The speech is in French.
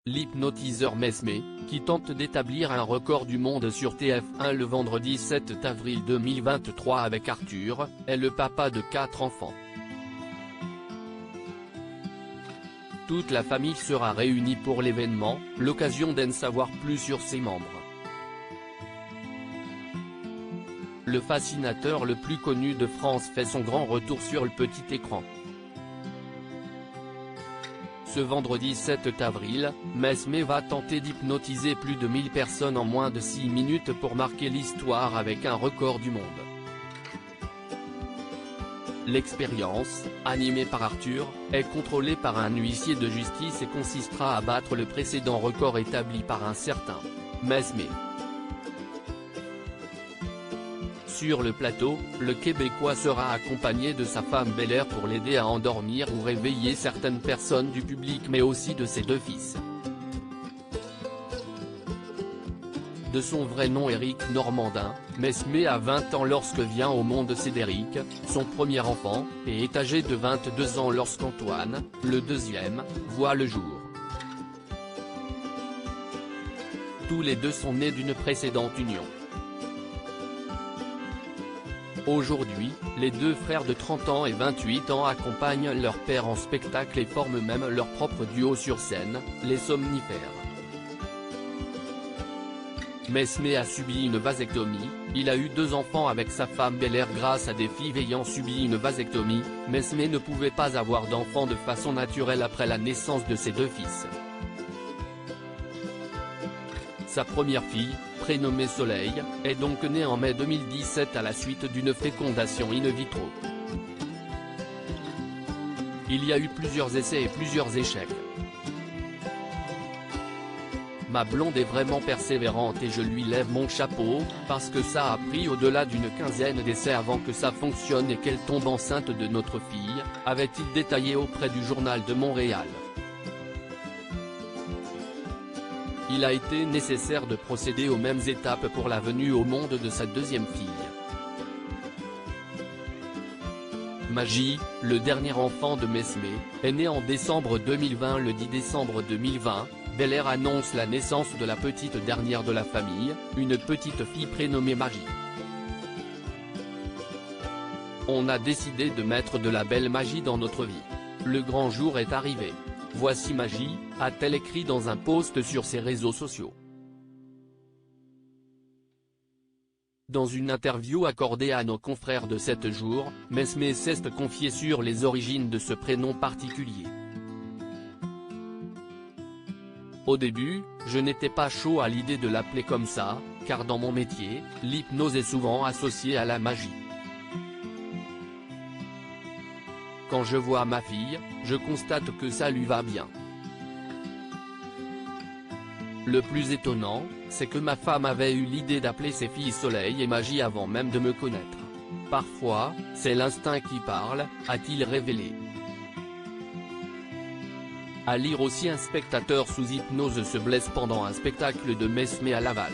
L'hypnotiseur Mesmé, qui tente d'établir un record du monde sur TF1 le vendredi 7 avril 2023 avec Arthur, est le papa de 4 enfants. Toute la famille sera réunie pour l'événement, l'occasion d'en savoir plus sur ses membres. Le fascinateur le plus connu de France fait son grand retour sur le petit écran. Ce vendredi 7 avril, Mesmé va tenter d'hypnotiser plus de 1000 personnes en moins de 6 minutes pour marquer l'histoire avec un record du monde. L'expérience, animée par Arthur, est contrôlée par un huissier de justice et consistera à battre le précédent record établi par un certain Mesmé. Sur le plateau, le Québécois sera accompagné de sa femme Bel-Air pour l'aider à endormir ou réveiller certaines personnes du public mais aussi de ses 2 fils. De son vrai nom Éric Normandin, Mesmé a 20 ans lorsque vient au monde Cédric, son premier enfant, et est âgé de 22 ans lorsqu'Antoine, le deuxième, voit le jour. Tous les deux sont nés d'une précédente union. Aujourd'hui, les 2 frères de 30 ans et 28 ans accompagnent leur père en spectacle et forment même leur propre duo sur scène, les Somnifères. Mesmé a subi une vasectomie, il a eu 2 enfants avec sa femme Bel-Air grâce à des filles ayant subi une vasectomie. Mesmé ne pouvait pas avoir d'enfants de façon naturelle après la naissance de ses 2 fils. Sa première fille, prénommée Soleil, est donc née en mai 2017 à la suite d'une fécondation in vitro. Il y a eu plusieurs essais et plusieurs échecs. Ma blonde est vraiment persévérante et je lui lève mon chapeau, parce que ça a pris au-delà d'une quinzaine d'essais avant que ça fonctionne et qu'elle tombe enceinte de notre fille, avait-il détaillé auprès du Journal de Montréal. Il a été nécessaire de procéder aux mêmes étapes pour la venue au monde de sa 2e fille. Magie, le dernier enfant de Mesmé, est né en décembre 2020. Le 10 décembre 2020, Bel-Air annonce la naissance de la petite dernière de la famille, une petite fille prénommée Magie. On a décidé de mettre de la belle magie dans notre vie. Le grand jour est arrivé. Voici Magie, a-t-elle écrit dans un post sur ses réseaux sociaux. Dans une interview accordée à nos confrères de 7 jours, Mesmé s'est confié sur les origines de ce prénom particulier. Au début, je n'étais pas chaud à l'idée de l'appeler comme ça, car dans mon métier, l'hypnose est souvent associée à la magie. Quand je vois ma fille, je constate que ça lui va bien. Le plus étonnant, c'est que ma femme avait eu l'idée d'appeler ses filles Soleil et Magie avant même de me connaître. Parfois, c'est l'instinct qui parle, a-t-il révélé. À lire aussi, un spectateur sous hypnose se blesse pendant un spectacle de Mesmé à Laval.